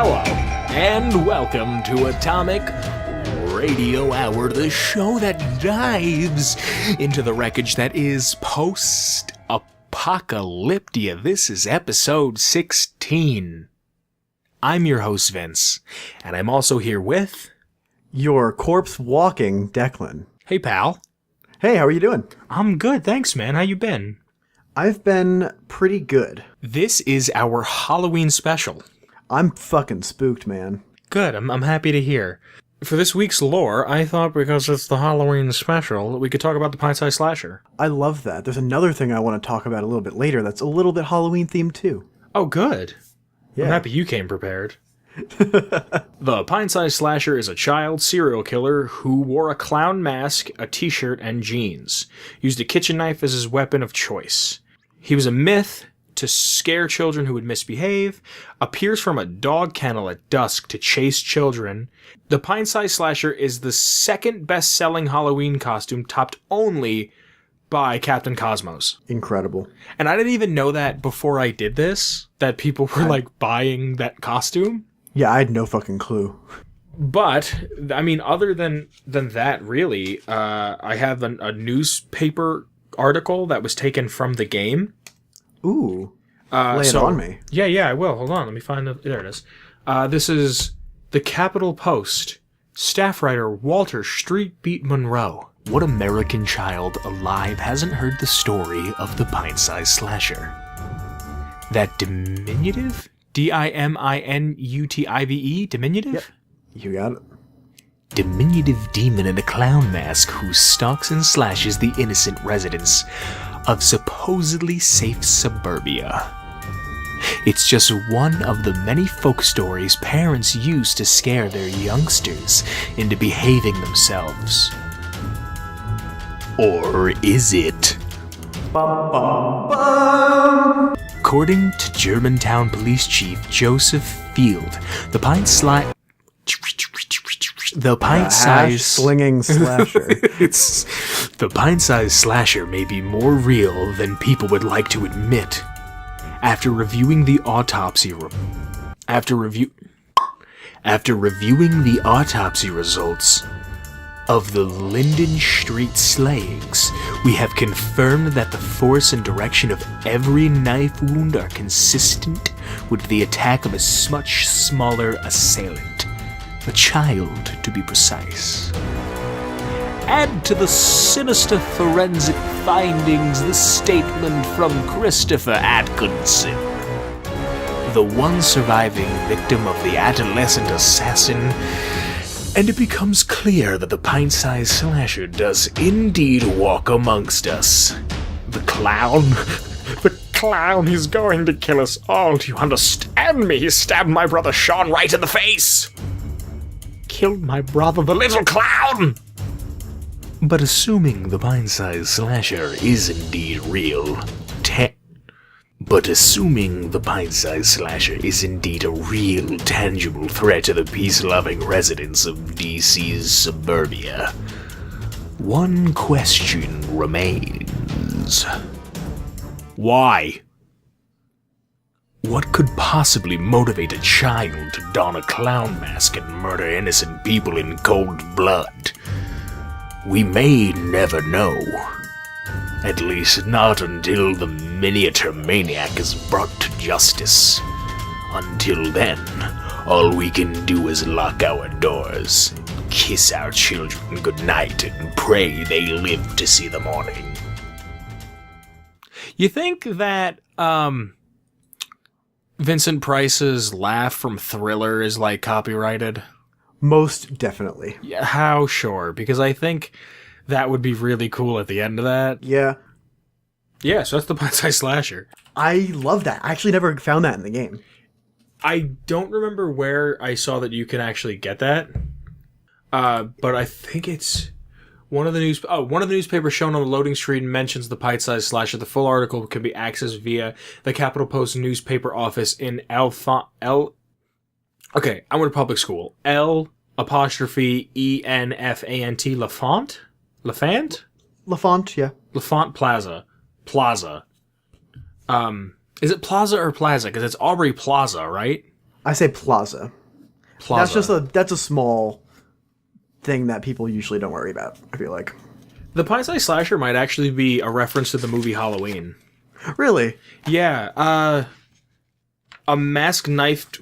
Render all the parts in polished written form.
Hello, and welcome to Atomic Radio Hour, the show that dives into the wreckage that is post-apocalyptia. This is episode 16. I'm your host, Vince, and I'm also here with... your corpse-walking Declan. Hey, pal. Hey, how are you doing? I'm good, thanks, man. How you been? I've been pretty good. This is our Halloween special. I'm fucking spooked, man. Good, I'm happy to hear. For this week's lore, I thought because it's the Halloween special, we could talk about the pint-sized slasher. I love that. There's another thing I want to talk about a little bit later that's a little bit Halloween-themed, too. Oh, good. Yeah. I'm happy you came prepared. The pint-sized slasher is a child serial killer who wore a clown mask, a t-shirt, and jeans. Used a kitchen knife as his weapon of choice. He was a myth to scare children who would misbehave, appears from a dog kennel at dusk to chase children. The pint-sized slasher is the second best-selling Halloween costume, topped only by Captain Cosmos. Incredible. And I didn't even know that before I did this, that people were, buying that costume. Yeah, I had no fucking clue. But, I mean, other than that, really, I have a newspaper article that was taken from the game. Ooh. Lay it on me. Yeah, I will. Hold on, let me find it. There it is. This is the Capitol Post. Staff writer Walter Street Beat Monroe. What American child alive hasn't heard the story of the pint-sized slasher? That diminutive? D-I-M-I-N-U-T-I-V-E? Diminutive? Yep. You got it. Diminutive demon in a clown mask who stalks and slashes the innocent residents of supposedly safe suburbia. It's just one of the many folk stories parents use to scare their youngsters into behaving themselves. Or is it? Bum, bum, bum. According to Germantown Police Chief Joseph Field, the pint-sized slinging slasher. The pint-sized slasher may be more real than people would like to admit. After reviewing the autopsy results of the Linden Street slayings, we have confirmed that the force and direction of every knife wound are consistent with the attack of a much smaller assailant. A child, to be precise. Add to the sinister forensic findings the statement from Christopher Atkinson, the one surviving victim of the adolescent assassin, and it becomes clear that the pint-sized slasher does indeed walk amongst us. The clown, he's going to kill us all, do you understand me? He stabbed my brother Sean right in the face! Killed my brother, the little clown! But assuming the pint-sized slasher is indeed real, a real, tangible threat to the peace-loving residents of DC's suburbia, one question remains. Why? What could possibly motivate a child to don a clown mask and murder innocent people in cold blood? We may never know. At least not until the miniature maniac is brought to justice. Until then, all we can do is lock our doors, kiss our children goodnight, and pray they live to see the morning. You think that, Vincent Price's laugh from Thriller is, copyrighted? Most definitely. Yeah, how sure? Because I think that would be really cool at the end of that. Yeah. Yeah, so that's the pint-sized slasher. I love that. I actually never found that in the game. I don't remember where I saw that you can actually get that. But I think it's one of the newspapers shown on the loading screen mentions the pint-sized slasher. The full article can be accessed via the Capitol Post newspaper office in Okay, I went to public school. L''ENFANT, Lafont? Lafant? Lafont, yeah. Lafont Plaza. Is it Plaza or Plaza? Because it's Aubrey Plaza, right? I say plaza. Plaza. That's a small thing that people usually don't worry about, I feel like. The pie-sized slasher might actually be a reference to the movie Halloween. Really? Yeah, a masked knife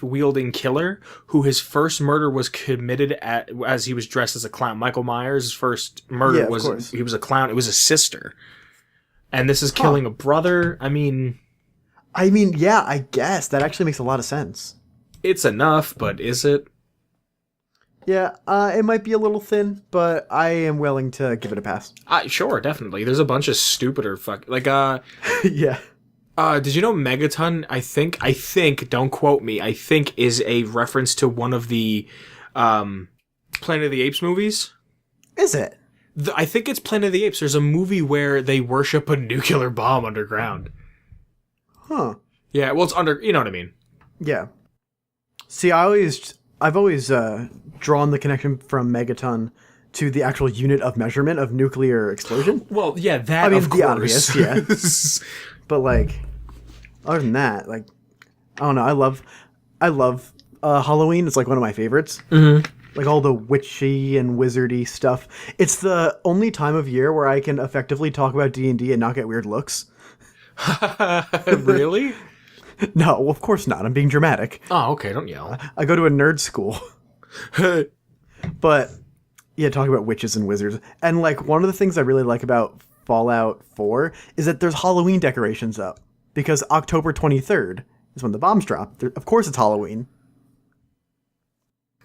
wielding killer who his first murder was committed as he was dressed as a clown. Michael Myers' first murder was he was a clown. It was a sister, and this is killing a brother. I mean, yeah, I guess that actually makes a lot of sense. It's enough, but is it? Yeah, it might be a little thin, but I am willing to give it a pass. Sure, definitely. There's a bunch of stupider yeah. Did you know Megaton, I think, don't quote me, I think is a reference to one of the, Planet of the Apes movies? Is it? I think it's Planet of the Apes. There's a movie where they worship a nuclear bomb underground. Huh. Yeah, well, it's you know what I mean. Yeah. See, I've always drawn the connection from megaton to the actual unit of measurement of nuclear explosion. Well, yeah, that, of course. Obvious, yeah. But, like, other than that, like, I don't know, I love Halloween. It's, like, one of my favorites. Mm-hmm. Like, all the witchy and wizardy stuff. It's the only time of year where I can effectively talk about D&D and not get weird looks. Really? No, well, of course not. I'm being dramatic. Oh, okay, don't yell. I go to a nerd school. But, yeah, talk about witches and wizards. And, like, one of the things I really like about Fallout 4 is that there's Halloween decorations up. Because October 23rd is when the bombs drop. Of course it's Halloween.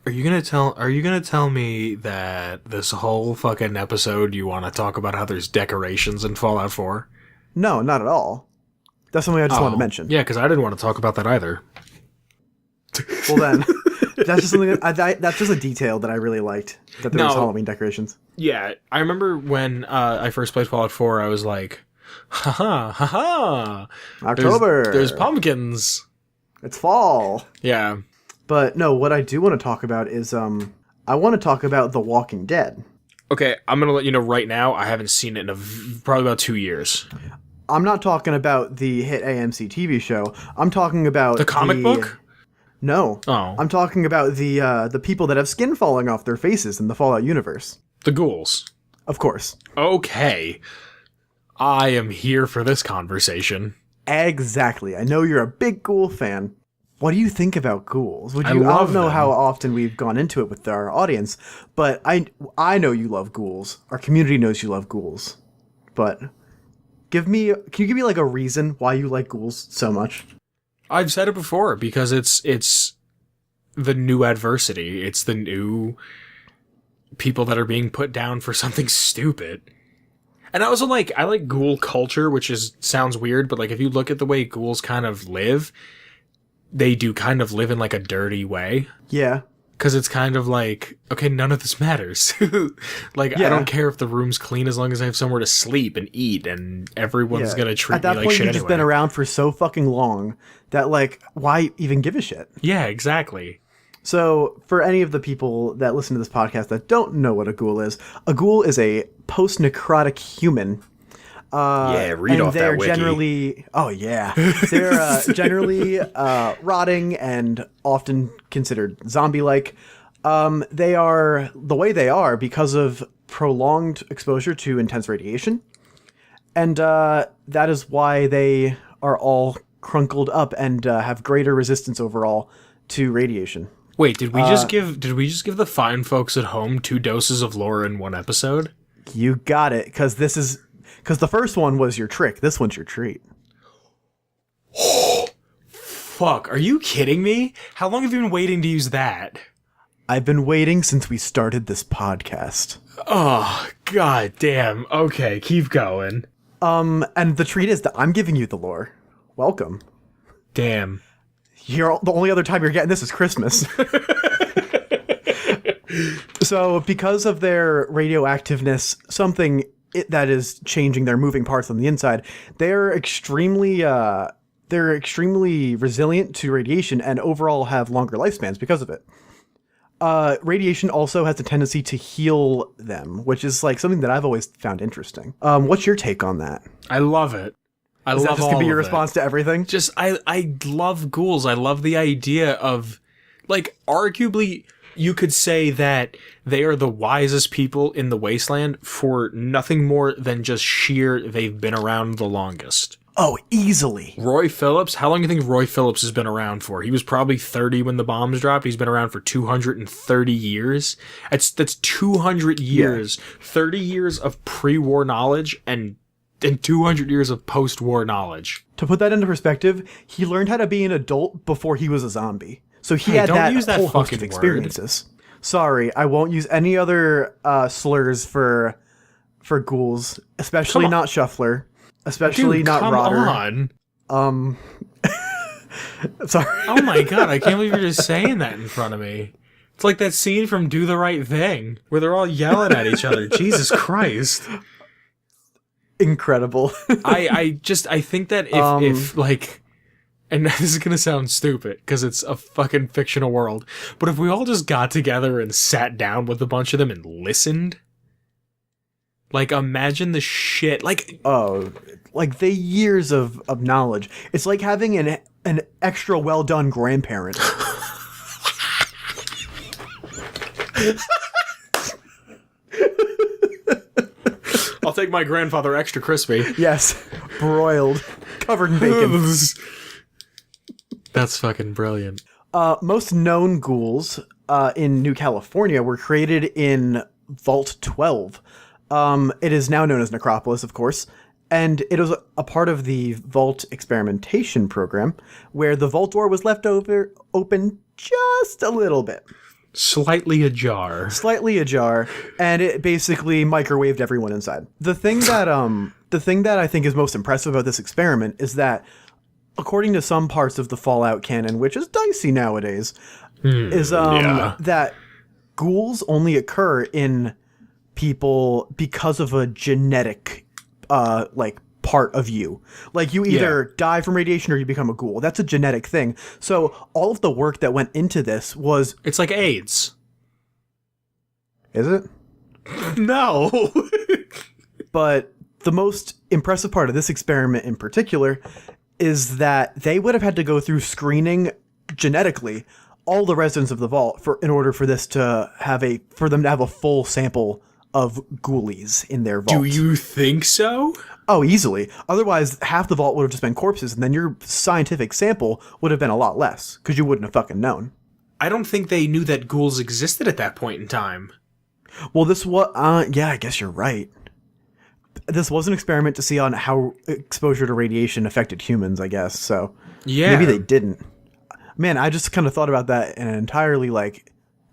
Are you gonna tell me that this whole fucking episode you want to talk about how there's decorations in Fallout 4? No, not at all. That's something I just wanted to mention. Yeah, because I didn't want to talk about that either. Well then, that's just something that's just a detail that I really liked, that there was Halloween decorations. Yeah, I remember when I first played Fallout 4, I was like, ha. October. There's pumpkins. It's fall. Yeah. But no, what I do want to talk about is I want to talk about The Walking Dead. Okay, I'm going to let you know right now, I haven't seen it in probably about 2 years. I'm not talking about the hit AMC TV show. I'm talking about the comic book? No. Oh. I'm talking about the people that have skin falling off their faces in the Fallout universe. The ghouls. Of course. Okay. I am here for this conversation. Exactly. I know you're a big ghoul fan. What do you think about ghouls? I don't know them. how often we've gone into it with our audience, but I know you love ghouls. Our community knows you love ghouls. But can you give me like a reason why you like ghouls so much? I've said it before, because it's the new adversity. It's the new people that are being put down for something stupid. And I also I like ghoul culture, which sounds weird, but like if you look at the way ghouls kind of live, they do kind of live in like a dirty way. Yeah. Because it's kind of like, okay, none of this matters. I don't care if the room's clean as long as I have somewhere to sleep and eat, and everyone's going to treat me like shit anyway. At that point, you've just been around for so fucking long that, like, why even give a shit? Yeah, exactly. So, for any of the people that listen to this podcast that don't know what a ghoul is a post-necrotic human. Read off that wiki. They're generally rotting and often considered zombie-like. They are the way they are because of prolonged exposure to intense radiation. And that is why they are all crunkled up and have greater resistance overall to radiation. Wait, did we just give the fine folks at home 2 doses of lore in one episode? You got it, because the first one was your trick. This one's your treat. Fuck, are you kidding me? How long have you been waiting to use that? I've been waiting since we started this podcast. Oh, god damn. Okay, keep going. And the treat is that I'm giving you the lore. Welcome. Damn. The only other time you're getting this is Christmas. So, because of their radioactiveness, something that is changing their moving parts on the inside, they're extremely resilient to radiation and overall have longer lifespans because of it. Radiation also has a tendency to heal them, which is like something that I've always found interesting. What's your take on that? I love it. I Is that love just all gonna be your of it. response to everything? Just I love ghouls. I love the idea of, like, arguably you could say that they are the wisest people in the wasteland for nothing more than just sheer they've been around the longest. Oh, easily. Roy Phillips, how long do you think Roy Phillips has been around for? He was probably 30 when the bombs dropped. He's been around for 230 years. That's 200 years. 30 years of pre-war knowledge and 200 years of post-war knowledge. To put that into perspective, he learned how to be an adult before he was a zombie. So he had don't that use that whole host fucking of word. experiences. Sorry, I won't use any other slurs for ghouls, especially Come on. not Shuffler, especially Dude, not come Rotter. on. Sorry. Oh my god, I can't believe you're just saying that in front of me. It's like that scene from Do the Right Thing, where they're all yelling at each other. Jesus Christ. Incredible. I think that if like, and this is gonna sound stupid because it's a fucking fictional world, but if we all just got together and sat down with a bunch of them and listened, like, imagine the shit, like, Oh, like the years of knowledge. It's like having an extra well done grandparent. I'll take my grandfather extra crispy. Yes, broiled, covered in bacon. That's fucking brilliant. Most known ghouls in New California were created in Vault 12. It is now known as Necropolis, of course, and it was a part of the Vault experimentation program, where the vault door was left open just a little bit. Slightly ajar. Slightly ajar, and it basically microwaved everyone inside. The thing that I think is most impressive about this experiment is that, according to some parts of the Fallout canon, which is dicey nowadays, that ghouls only occur in people because of a genetic part of you. Like, you either die from radiation or you become a ghoul. That's a genetic thing. So all of the work that went into this was... It's like AIDS. Is it? No. But the most impressive part of this experiment in particular is that they would have had to go through screening genetically all the residents of the vault in order for this to have for them to have a full sample of ghoulies in their vault. Do you think so? Oh, easily. Otherwise, half the vault would have just been corpses, and then your scientific sample would have been a lot less, because you wouldn't have fucking known. I don't think they knew that ghouls existed at that point in time. Well, yeah, I guess you're right. This was an experiment to see on how exposure to radiation affected humans, I guess, so Yeah. maybe they didn't. Man, I just kind of thought about that in an entirely,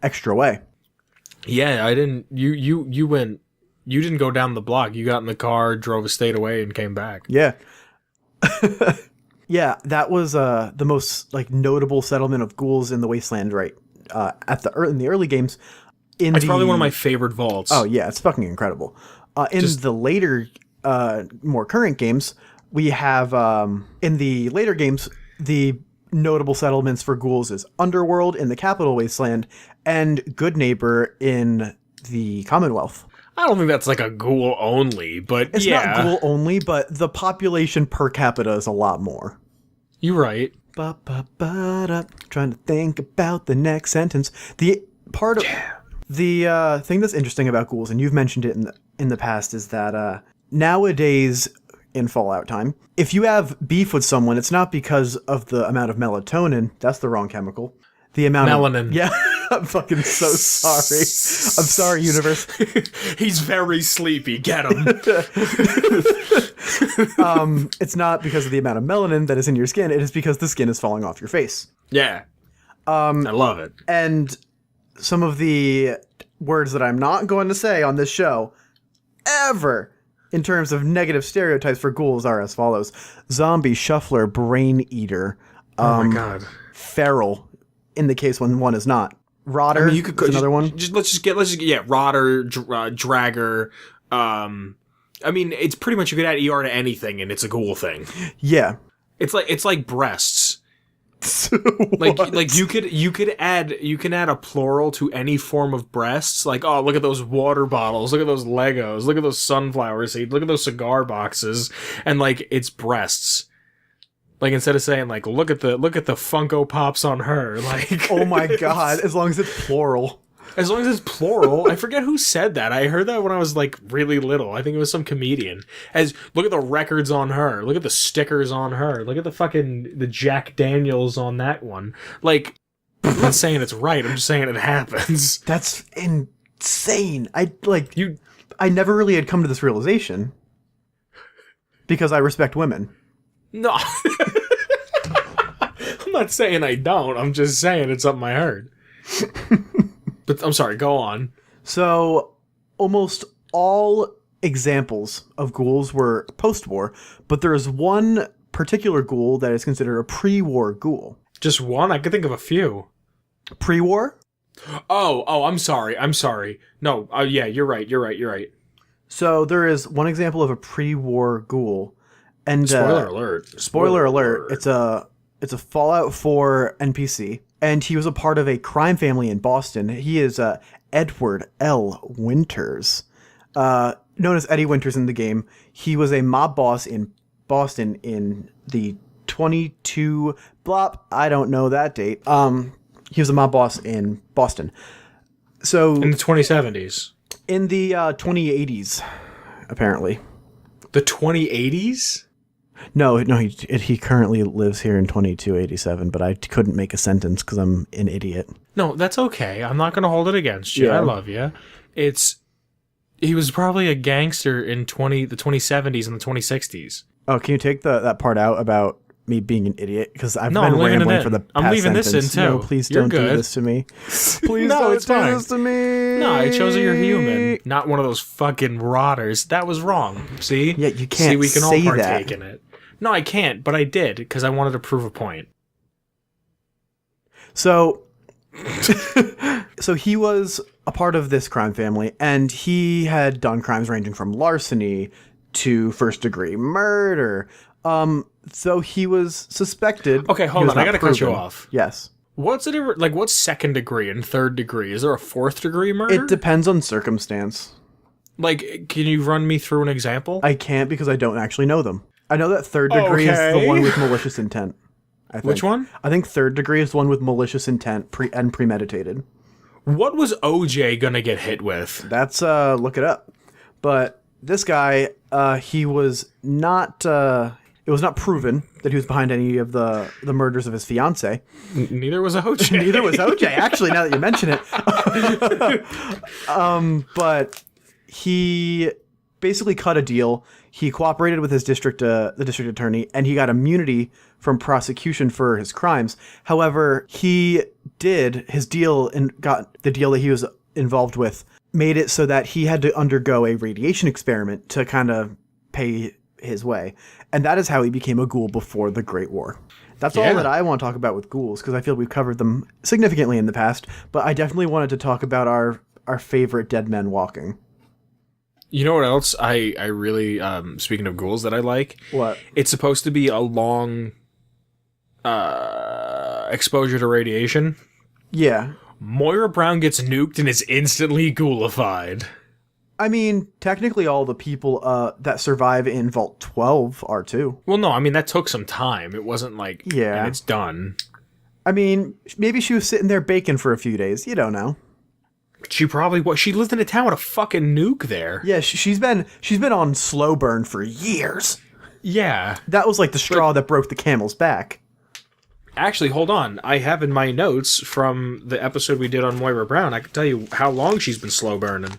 extra way. Yeah, I didn't. You went. You didn't go down the block. You got in the car, drove a state away, and came back. Yeah. Yeah, that was the most notable settlement of ghouls in the wasteland, right? In the early games. It's probably one of my favorite vaults. Oh yeah, it's fucking incredible. The later, more current games, we have in the later games the notable settlements for ghouls is Underworld in the Capital Wasteland and Good Neighbor in the Commonwealth. I don't think that's like a ghoul only, but It's yeah. not ghoul only, but the population per capita is a lot more. You're right. Ba-ba-ba-da. Trying to think about the next sentence. The part of the thing that's interesting about ghouls, and you've mentioned it in the past, is that nowadays in Fallout time, if you have beef with someone, it's not because of the amount of melatonin. That's the wrong chemical. The amount Melanin. of... Yeah, I'm fucking so sorry. I'm sorry, universe. He's very sleepy. Get him. It's not because of the amount of melanin that is in your skin. It is because the skin is falling off your face. Yeah. I love it. And some of the words that I'm not going to say on this show ever in terms of negative stereotypes for ghouls are as follows: zombie, shuffler, brain eater, Oh my god. feral, in the case when one is not. Rotter, You could is another one. Let's just get Rotter, Dragger. I mean, it's pretty much you could add ER to anything, and it's a ghoul thing. Yeah. It's like breasts. Like you can add a plural to any form of breasts. Like, oh, look at those water bottles, look at those Legos, look at those sunflower seeds, look at those cigar boxes, and like it's breasts. Like instead of saying like look at the Funko Pops on her, like Oh my god, as long as it's plural. As long as it's plural. I forget who said that. I heard that when I was like really little. I think it was some comedian. As look at the records on her. Look at the stickers on her. Look at the Jack Daniels on that one. Like, I'm not saying it's right. I'm just saying it happens. That's insane. I never really had come to this realization because I respect women. No. I'm not saying I don't. I'm just saying it's something I heard. But I'm sorry, go on. So, almost all examples of ghouls were post-war, but there is one particular ghoul that is considered a pre-war ghoul. Just one? I could think of a few. Pre-war? Oh, I'm sorry. No, yeah, you're right. So, there is one example of a pre-war ghoul. And Spoiler alert. Spoiler alert. It's a Fallout 4 NPC. And he was a part of a crime family in Boston. He is Edward L. Winters, known as Eddie Winters in the game. He was a mob boss in Boston in the 22 blop. I don't know that date. He was a mob boss in Boston. So in the 2070s. In the 2080s, apparently. The 2080s? No, he currently lives here in 2287, but I couldn't make a sentence because I'm an idiot. No, that's okay. I'm not going to hold it against you. Yeah. I love you. He was probably a gangster in the 2070s and the 2060s. Oh, can you take that part out about me being an idiot? Because I've been I'm leaving rambling it for the in. past I'm leaving sentence. this in, too. No, please You're don't do good. this to me. Please No, don't it's do fine. this to me. No, I chose that you're human, not one of those fucking rotters. That was wrong. See? Yeah, you can't See, we can all say partake that. in it. No, I can't, but I did because I wanted to prove a point. So he was a part of this crime family, and he had done crimes ranging from larceny to first-degree murder. So he was suspected. Okay, hold on. I gotta cut you off. Yes. What's the difference? Like, what's second degree and third degree? Is there a fourth degree murder? It depends on circumstance. Like, can you run me through an example? I can't because I don't actually know them. I know that third degree is the one with malicious intent. I think. Which one? I think third degree is the one with malicious intent and premeditated. What was OJ gonna get hit with? That's look it up. But this guy, he was not. It was not proven that he was behind any of the murders of his fiancée. Neither was OJ. Neither was OJ. Actually, now that you mention it, but he basically cut a deal. He cooperated with his the district attorney, and he got immunity from prosecution for his crimes. However, he did his deal and got the deal that he was involved with, made it so that he had to undergo a radiation experiment to kind of pay his way. And that is how he became a ghoul before the Great War. That's all that I want to talk about with ghouls, because I feel we've covered them significantly in the past, but I definitely wanted to talk about our favorite dead men walking. You know what else I really, speaking of ghouls that I like? What? It's supposed to be a long exposure to radiation. Yeah. Moira Brown gets nuked and is instantly ghoulified. I mean, technically all the people that survive in Vault 12 are too. Well, no, I mean, that took some time. It wasn't like, Yeah. and it's done. I mean, maybe she was sitting there baking for a few days. You don't know. She lived in a town with a fucking nuke there. Yeah, she's been on slow burn for years. Yeah. That was like the straw that broke the camel's back. Actually, hold on. I have in my notes from the episode we did on Moira Brown, I can tell you how long she's been slow burning.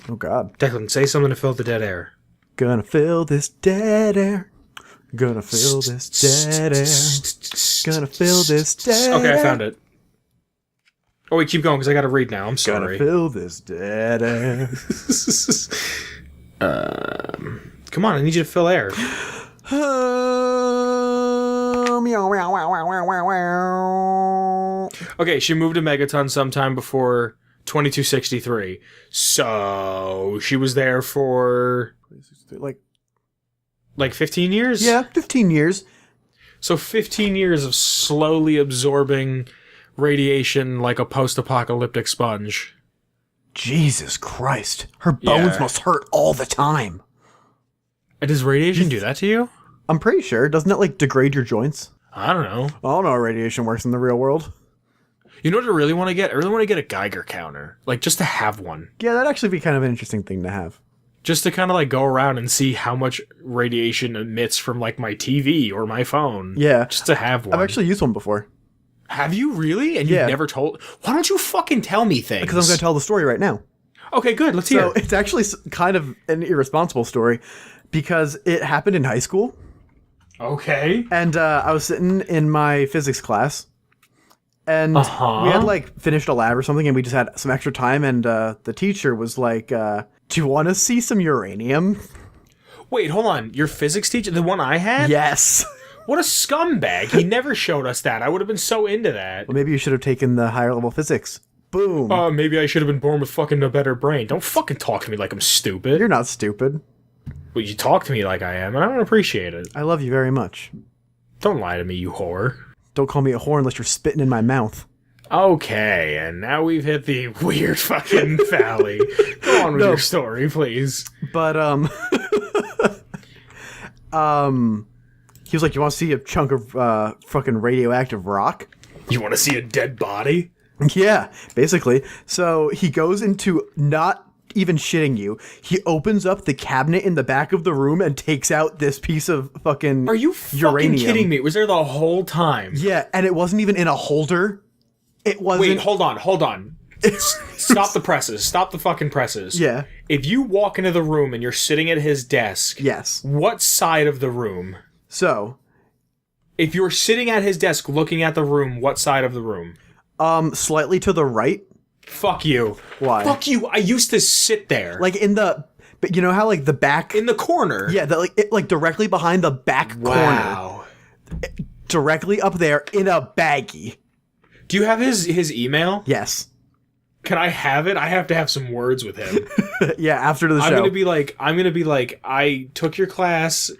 Oh, God. Declan, say something to fill the dead air. Gonna fill this dead air. Gonna fill this dead air. Gonna fill this dead air. Okay, I found it. Oh, wait, keep going, because I gotta read now. I'm Gonna sorry. fill this dead air. Come on, I need you to fill air. Okay, she moved to Megaton sometime before 2263. So, she was there for... Like, Like 15 years? yeah, 15 years. So 15 years of slowly absorbing radiation like a post-apocalyptic sponge. Jesus Christ. Her bones must hurt all the time. Does radiation do that to you? I'm pretty sure. Doesn't it, like, degrade your joints? I don't know. I don't know how radiation works in the real world. You know what I really want to get? I really want to get a Geiger counter. Like, just to have one. Yeah, that'd actually be kind of an interesting thing to have. Just to kind of, like, go around and see how much radiation emits from, like, my TV or my phone. Yeah. Just to have one. I've actually used one before. Have you really? And you've never told... Why don't you fucking tell me things? Because I'm going to tell the story right now. Okay, good. Let's hear. So it's actually kind of an irresponsible story because it happened in high school. Okay. And I was sitting in my physics class. And we had, like, finished a lab or something, and we just had some extra time, and the teacher was like, do you want to see some uranium? Wait, hold on. Your physics teacher? The one I had? Yes. What a scumbag. He never showed us that. I would have been so into that. Well, maybe you should have taken the higher level physics. Boom. Maybe I should have been born with fucking a better brain. Don't fucking talk to me like I'm stupid. You're not stupid. Well, you talk to me like I am, and I don't appreciate it. I love you very much. Don't lie to me, you whore. Don't call me a whore unless you're spitting in my mouth. Okay, and now we've hit the weird fucking valley. Go on with your story, please. But, he was like, you want to see a chunk of, fucking radioactive rock? You want to see a dead body? Yeah, basically. So he goes into, not even shitting you, he opens up the cabinet in the back of the room and takes out this piece of fucking Are you uranium. fucking kidding me? It was there the whole time? Yeah, and it wasn't even in a holder. It wasn't... Wait, hold on. Stop the presses. Stop the fucking presses. Yeah. If you walk into the room and you're sitting at his desk... Yes. What side of the room? So... If you're sitting at his desk looking at the room, what side of the room? Slightly to the right. Fuck you. Why? Fuck you. I used to sit there. Like in the... But you know how, like, the back... In the corner. Yeah, like directly behind the back corner. Wow. Directly up there in a baggie. Do you have his email? Yes. Can I have it? I have to have some words with him. Yeah, after the show. I'm gonna be like, I took your class.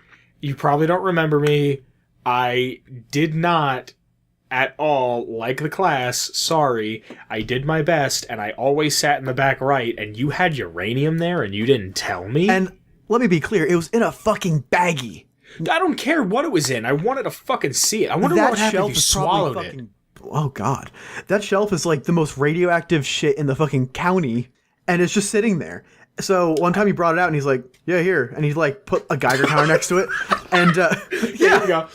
You probably don't remember me. I did not at all like the class. Sorry. I did my best, and I always sat in the back right, and you had uranium there, and you didn't tell me? And let me be clear, it was in a fucking baggie. I don't care what it was in. I wanted to fucking see it. I wonder what would happen if you swallowed it. Oh, God. That shelf is, like, the most radioactive shit in the fucking county, and it's just sitting there. So one time he brought it out, and he's like, yeah, here. And he, like, put a Geiger counter next to it. And, There you go.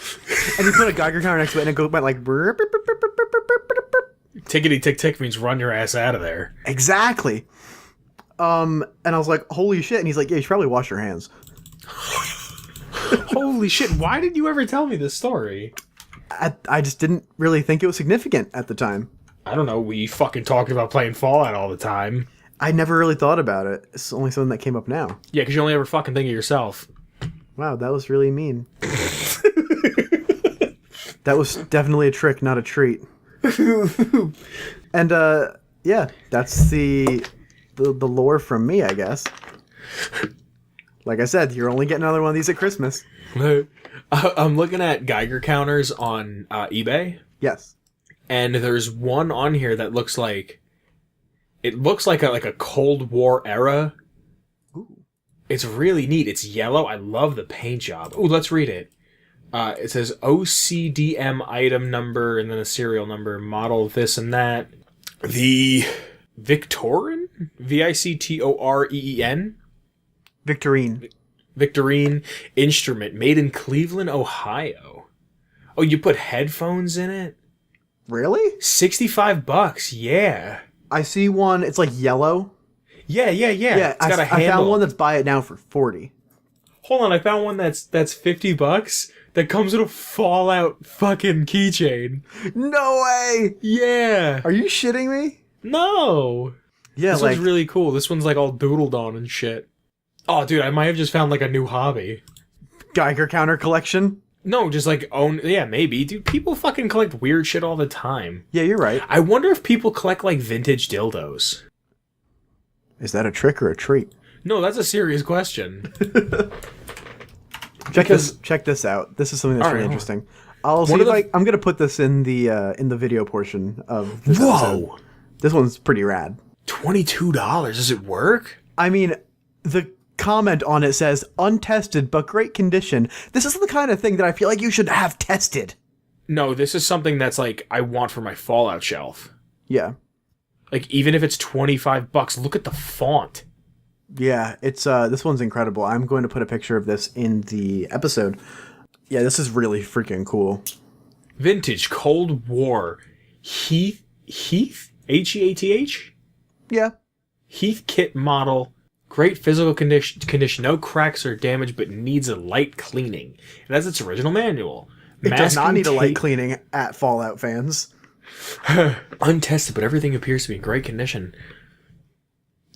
And he put a Geiger counter next to it, and it went, like... Tickety tick tick means run your ass out of there. Exactly. And I was like, holy shit. And he's like, yeah, you should probably wash your hands. Holy shit. Why did you ever tell me this story? I just didn't really think it was significant at the time. I don't know. We fucking talked about playing Fallout all the time. I never really thought about it. It's only something that came up now. Yeah, because you only ever fucking think of yourself. Wow, that was really mean. That was definitely a trick, not a treat. And, yeah, that's the lore from me, I guess. Like I said, you're only getting another one of these at Christmas. I'm looking at Geiger counters on eBay. Yes. And there's one on here that looks like... It looks like a Cold War era. Ooh. It's really neat. It's yellow. I love the paint job. Ooh, let's read it. It says OCDM item number and then a serial number, model this and that. The Victorin? Victoreen? Victorine instrument made in Cleveland, Ohio. Oh, you put headphones in it? Really? $65, yeah. I see one, it's like yellow. Yeah. It's got a handle. I found one that's buy it now for 40. Hold on, I found one that's $50 that comes with a Fallout fucking keychain. No way! Yeah. Are you shitting me? No. Yeah, this one's really cool. This one's like all doodled on and shit. Oh, dude, I might have just found like a new hobby. Geiger counter collection? No, just like yeah, maybe. Dude, people fucking collect weird shit all the time. Yeah, you're right. I wonder if people collect like vintage dildos. Is that a trick or a treat? No, that's a serious question. Check this out. This is something that's really interesting. I'll see if I'm gonna put this in the video portion of this episode. This one's pretty rad. $22. Does it work? I mean, the comment on it says untested but great condition. This is the kind of thing that I feel like you should have tested. No, this is something that's like I want for my Fallout shelf. Yeah. Like even if it's $25, look at the font. Yeah, it's this one's incredible. I'm going to put a picture of this in the episode. Yeah, this is really freaking cool. Vintage Cold War Heath Heath? Yeah. Heath kit model. Great physical condition, no cracks or damage, but needs a light cleaning. It has its original manual. It does not need a light cleaning at Fallout fans. Untested, but everything appears to be in great condition.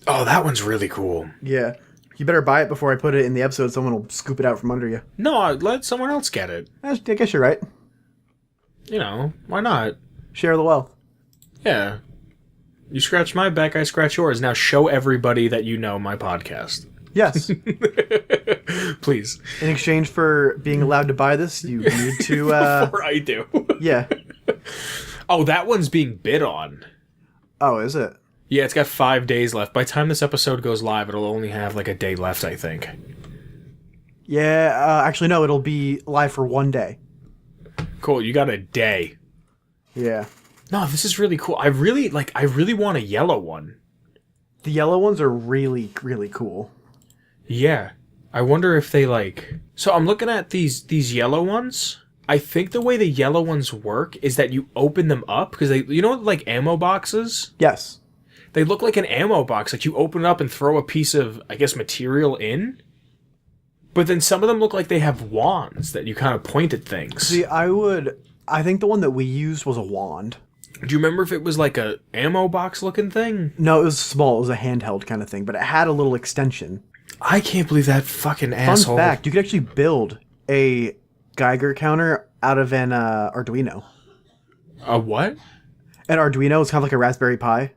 Oh, that one's really cool. Yeah. You better buy it before I put it in the episode. Someone will scoop it out from under you. No, let someone else get it. I guess you're right. You know, why not? Share the wealth. Yeah. You scratch my back, I scratch yours. Now show everybody that you know my podcast. Yes. Please. In exchange for being allowed to buy this, you need to... Before I do. Yeah. Oh, that one's being bid on. Oh, is it? Yeah, it's got 5 days left. By the time this episode goes live, it'll only have like a day left, I think. Yeah, actually, no, it'll be live for 1 day. Cool, you got a day. Yeah. No, this is really cool. I really want a yellow one. The yellow ones are really, really cool. Yeah. I wonder if they like... So I'm looking at these yellow ones. I think the way the yellow ones work is that you open them up, because they... You know, like ammo boxes? Yes. They look like an ammo box. Like you open it up and throw a piece of, I guess, material in. But then some of them look like they have wands that you kind of point at things. See, I think the one that we used was a wand. Do you remember if it was like a ammo box looking thing? No, it was small. It was a handheld kind of thing, but it had a little extension. I can't believe that fucking asshole. Fun fact, you could actually build a Geiger counter out of an Arduino. A what? An Arduino is kind of like a Raspberry Pi.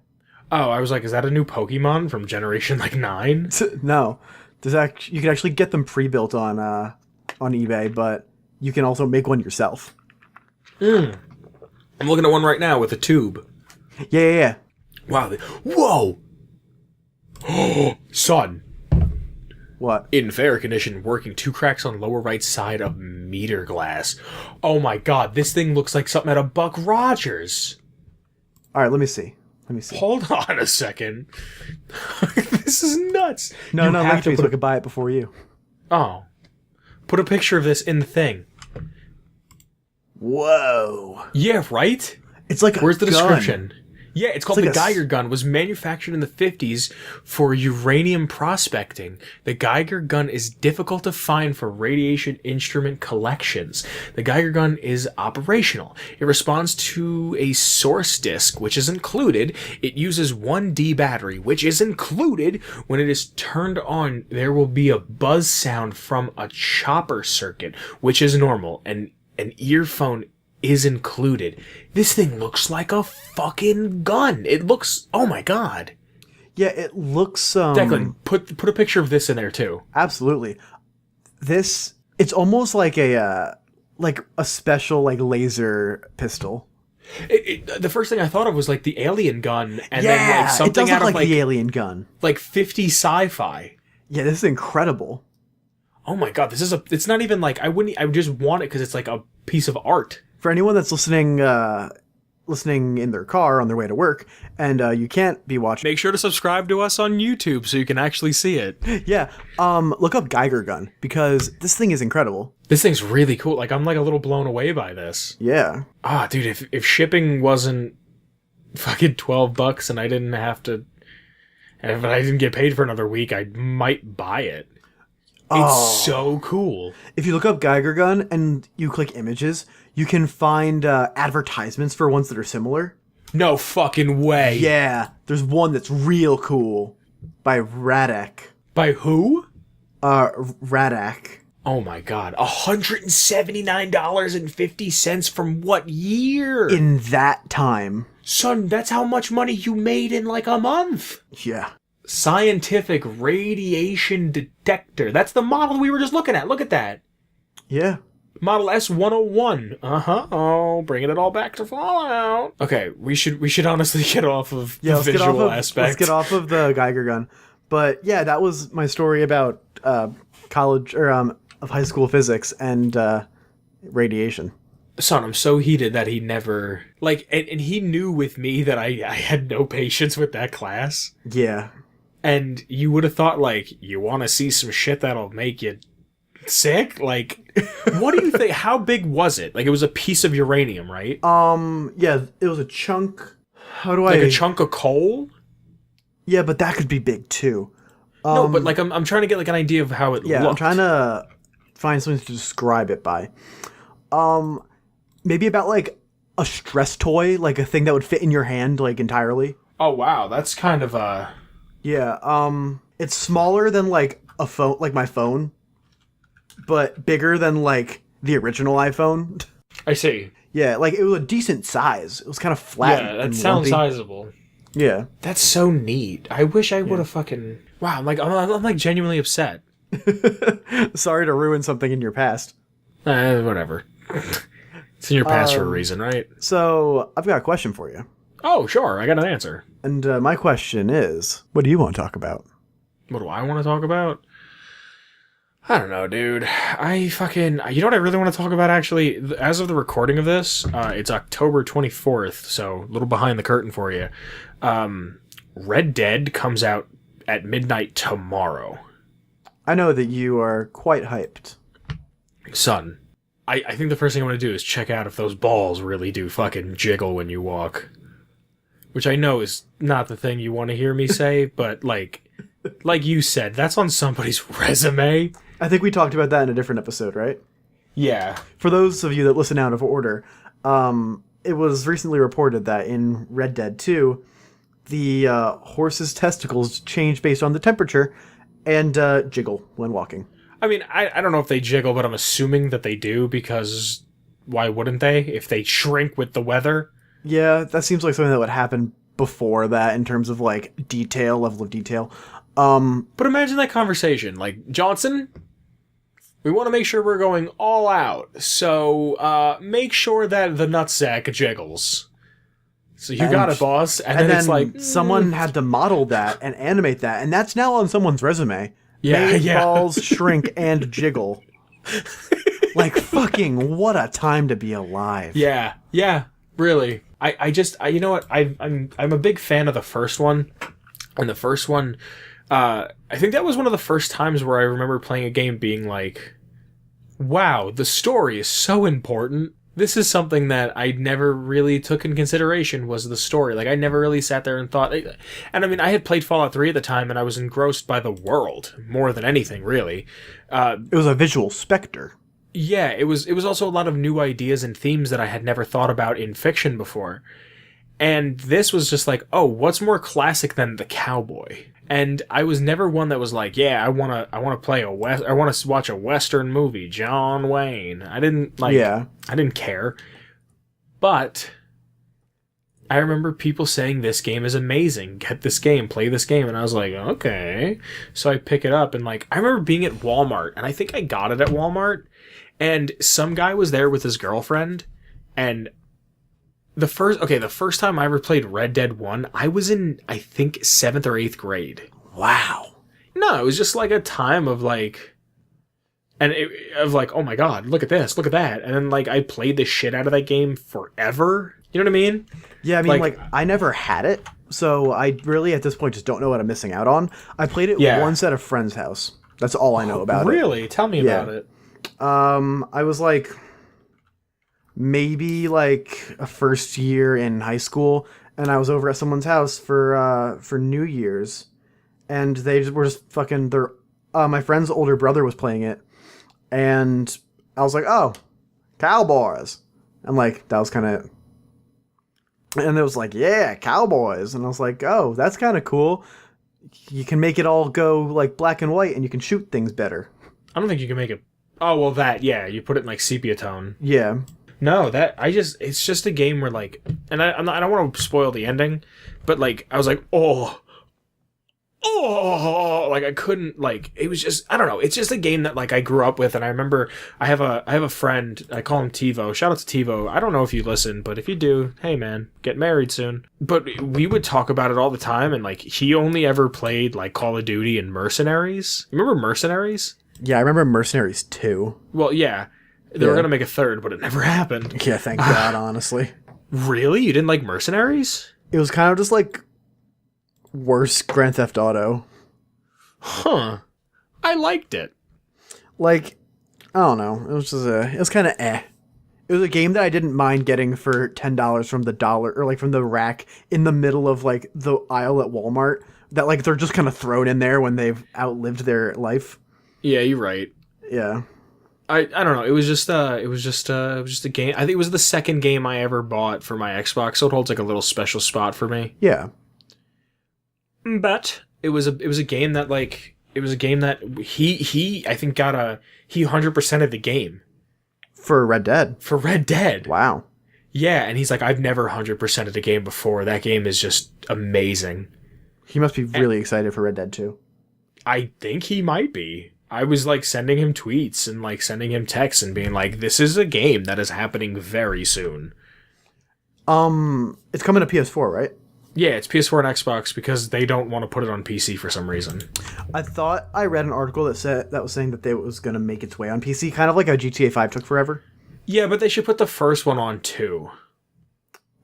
Oh, I was like, is that a new Pokemon from Generation 9? No. You can actually get them pre-built on eBay, but you can also make one yourself. I'm looking at one right now with a tube. Yeah. Wow. Whoa! Son. What? In fair condition, working 2 cracks on lower right side of meter glass. Oh my god, this thing looks like something out of Buck Rogers. Alright, let me see. Hold on a second. This is nuts. No, let me so I could buy it before you. Oh. Put a picture of this in the thing. Whoa. Yeah, right? It's like Where's the gun. description? Yeah, it's called like the Geiger gun. Was manufactured in the 50s for uranium prospecting. The Geiger gun is difficult to find for radiation instrument collections. The Geiger gun is operational. It responds to a source disk, which is included. It uses 1D battery, which is included. When it is turned on, there will be a buzz sound from a chopper circuit, which is normal, and an earphone is included. This thing looks like a fucking gun. It looks... Oh my god. Yeah, it looks... Declan, put a picture of this in there too. Absolutely. This... It's almost like a special, like, laser pistol. The first thing I thought of was, like, the alien gun, and then, like, something it does out look of, like the alien gun. Like, 50 sci-fi. Yeah, this is incredible. Oh my god, this is it's not even, like, I would just want it because it's, like, a piece of art. For anyone that's listening in their car on their way to work, and you can't be watching... Make sure to subscribe to us on YouTube so you can actually see it. Yeah, look up Geiger gun, because this thing is incredible. This thing's really cool. Like, I'm, like, a little blown away by this. Yeah. Ah, dude, if shipping wasn't fucking $12 and I didn't have to... And if I didn't get paid for another week, I might buy it. It's so cool. If you look up Geiger gun and you click images, you can find advertisements for ones that are similar. No fucking way. Yeah, there's one that's real cool by Radek. By who? Radek. Oh my god, $179.50 from what year? In that time. Son, that's how much money you made in like a month. Yeah. Scientific radiation detector. That's the model we were just looking at. Look at that. Yeah. Model S 101. Oh, bringing it all back to Fallout. Okay, we should honestly get off of the visual aspect. Let's get off of the Geiger gun. But yeah, that was my story about college or of high school physics and radiation. Son, I'm so heated that he never and he knew with me that I had no patience with that class. Yeah. And you would have thought, you want to see some shit that'll make you sick? What do you think? How big was it? It was a piece of uranium, right? Yeah, it was a chunk. A chunk of coal? Yeah, but that could be big too. No, but I'm trying to get an idea of how it looked. I'm trying to find something to describe it by. Maybe about a stress toy, a thing that would fit in your hand entirely. Oh wow, that's kind of Yeah, it's smaller than a phone, my phone, but bigger than the original iPhone. I see. Yeah, it was a decent size. It was kind of flat. Yeah, that sounds sizable. Yeah. That's so neat. I wish I would have fucking... Wow, I'm genuinely upset. Sorry to ruin something in your past. Whatever. It's in your past for a reason, right? So, I've got a question for you. Oh, sure. I got an answer. And my question is, what do you want to talk about? What do I want to talk about? I don't know, dude. You know what I really want to talk about, actually? As of the recording of this, it's October 24th, so a little behind the curtain for you. Red Dead comes out at midnight tomorrow. I know that you are quite hyped. Son, I think the first thing I want to do is check out if those balls really do fucking jiggle when you walk. Which I know is not the thing you want to hear me say, but like you said, that's on somebody's resume. I think we talked about that in a different episode, right? Yeah. For those of you that listen out of order, it was recently reported that in Red Dead 2, the horse's testicles change based on the temperature and jiggle when walking. I mean, I don't know if they jiggle, but I'm assuming that they do, because why wouldn't they if they shrink with the weather? Yeah, that seems like something that would happen before that in terms of level of detail. But imagine that conversation. Johnson, we want to make sure we're going all out, so make sure that the nutsack jiggles. So you got it, boss. And then it's someone had to model that and animate that, and that's now on someone's resume. Yeah, balls shrink and jiggle. Fucking what a time to be alive. Yeah, really. You know what? I'm a big fan of the first one, and the first one, I think that was one of the first times where I remember playing a game being like, wow, the story is so important. This is something that I never really took in consideration, was the story. I never really sat there and thought... And I mean, I had played Fallout 3 at the time, and I was engrossed by the world, more than anything, really. It was a visual specter. Yeah, it was also a lot of new ideas and themes that I had never thought about in fiction before. And this was just what's more classic than the cowboy? And I was never one that was I want to watch a Western movie, John Wayne. I didn't I didn't care. But I remember people saying this game is amazing. Get this game, play this game. And I was like, okay. So I pick it up, and I remember being at Walmart, and I think I got it at Walmart, and some guy was there with his girlfriend, and the first time I ever played Red Dead 1, I was in, I think, 7th or 8th grade. Wow. No, it was just a time of oh my god, look at this, look at that. And then I played the shit out of that game forever. You know what I mean? Yeah, I mean, I never had it, so I really at this point just don't know what I'm missing out on. I played it once at a friend's house. That's all I know about it. Really? Tell me about it. I was maybe a first year in high school, and I was over at someone's house for New Year's, and they were just fucking my friend's older brother was playing it, and I was like, oh, cowboys. And that was kind of, and it was yeah, cowboys. And I was like, oh, that's kind of cool. You can make it all go black and white, and you can shoot things better. I don't think you can make it. Oh, well, you put it in sepia tone. Yeah. No, it's just a game where and I don't want to spoil the ending, but I was like, oh, oh, like I couldn't, like, it was just, I don't know. It's just a game that like I grew up with. And I remember I have a friend, I call him TiVo. Shout out to TiVo. I don't know if you listen, but if you do, hey man, get married soon. But we would talk about it all the time. And like, he only ever played like Call of Duty and Mercenaries. Remember Mercenaries? Yeah, I remember Mercenaries 2. Well, yeah. They were going to make a third, but it never happened. Yeah, thank God, honestly. Really? You didn't like Mercenaries? It was kind of just like worse Grand Theft Auto. Huh. I liked it. Like, I don't know. It was just it was kind of eh. It was a game that I didn't mind getting for $10 from the dollar, or like from the rack in the middle of like the aisle at Walmart, that like they're just kind of thrown in there when they've outlived their life. Yeah, you're right. Yeah. I don't know. It was just a game. I think it was the second game I ever bought for my Xbox, so it holds like a little special spot for me. Yeah. But it was a game that he I think he 100%ed the game For Red Dead. for Red Dead. Wow. Yeah, and he's like, I've never 100%ed a game before. That game is just amazing. He must be really excited for Red Dead 2. I think he might be. I was like sending him tweets and like sending him texts and being like, this is a game that is happening very soon. It's coming to PS4, right? Yeah, it's PS4 and Xbox because they don't want to put it on PC for some reason. I thought I read an article that was saying that it was going to make its way on PC, kind of like how GTA 5 took forever. Yeah, but they should put the first one on too.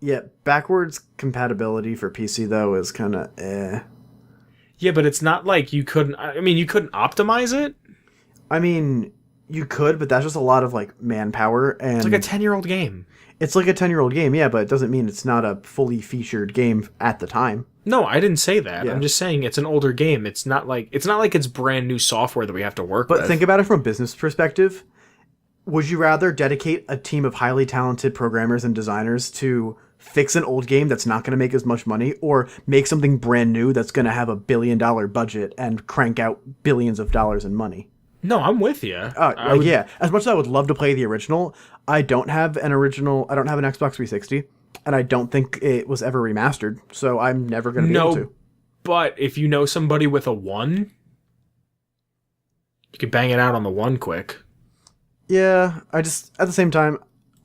Yeah, backwards compatibility for PC though is kind of eh. Yeah, but it's not like you couldn't... I mean, you couldn't optimize it? I mean, you could, but that's just a lot of, like, manpower. And It's like a 10-year-old game. It's like a 10-year-old game, yeah, but it doesn't mean it's not a fully featured game at the time. No, I didn't say that. Yeah. I'm just saying it's an older game. It's not like it's brand new software that we have to work with. But think about it from a business perspective. Would you rather dedicate a team of highly talented programmers and designers to fix an old game that's not going to make as much money, or make something brand new that's going to have $1 billion budget and crank out billions of dollars in money? No, I'm with you. Yeah. As much as I would love to play the original, I don't have an Xbox 360, and I don't think it was ever remastered, so I'm never going to be able to. But if you know somebody with a 1, you could bang it out on the 1 quick. Yeah, I just, at the same time,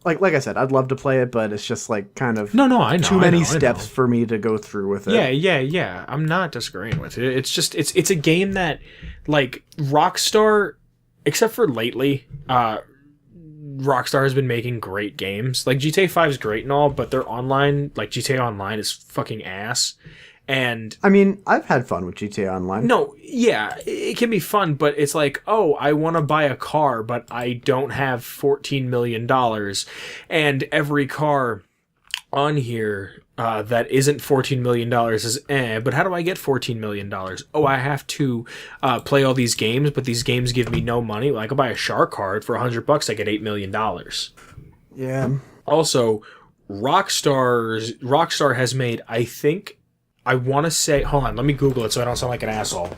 like I said, I'd love to play it, but it's just like kind of I know, too many steps for me to go through with it. Yeah. I'm not disagreeing with it. It's just it's a game that, like, Rockstar, except for lately, Rockstar has been making great games. Like, GTA 5 is great and all, but their online, like GTA Online, is fucking ass. And I mean, I've had fun with GTA Online. no, yeah, it can be fun, but it's like, oh, I want to buy a car, but I don't have $14 million. And every car on here that isn't $14 million is but how do I get $14 million? Oh, I have to play all these games, but these games give me no money. Well, I could buy a shark card for $100, I get $8 million. Yeah. Also, Rockstar has made, I want to say... Hold on, let me Google it so I don't sound like an asshole.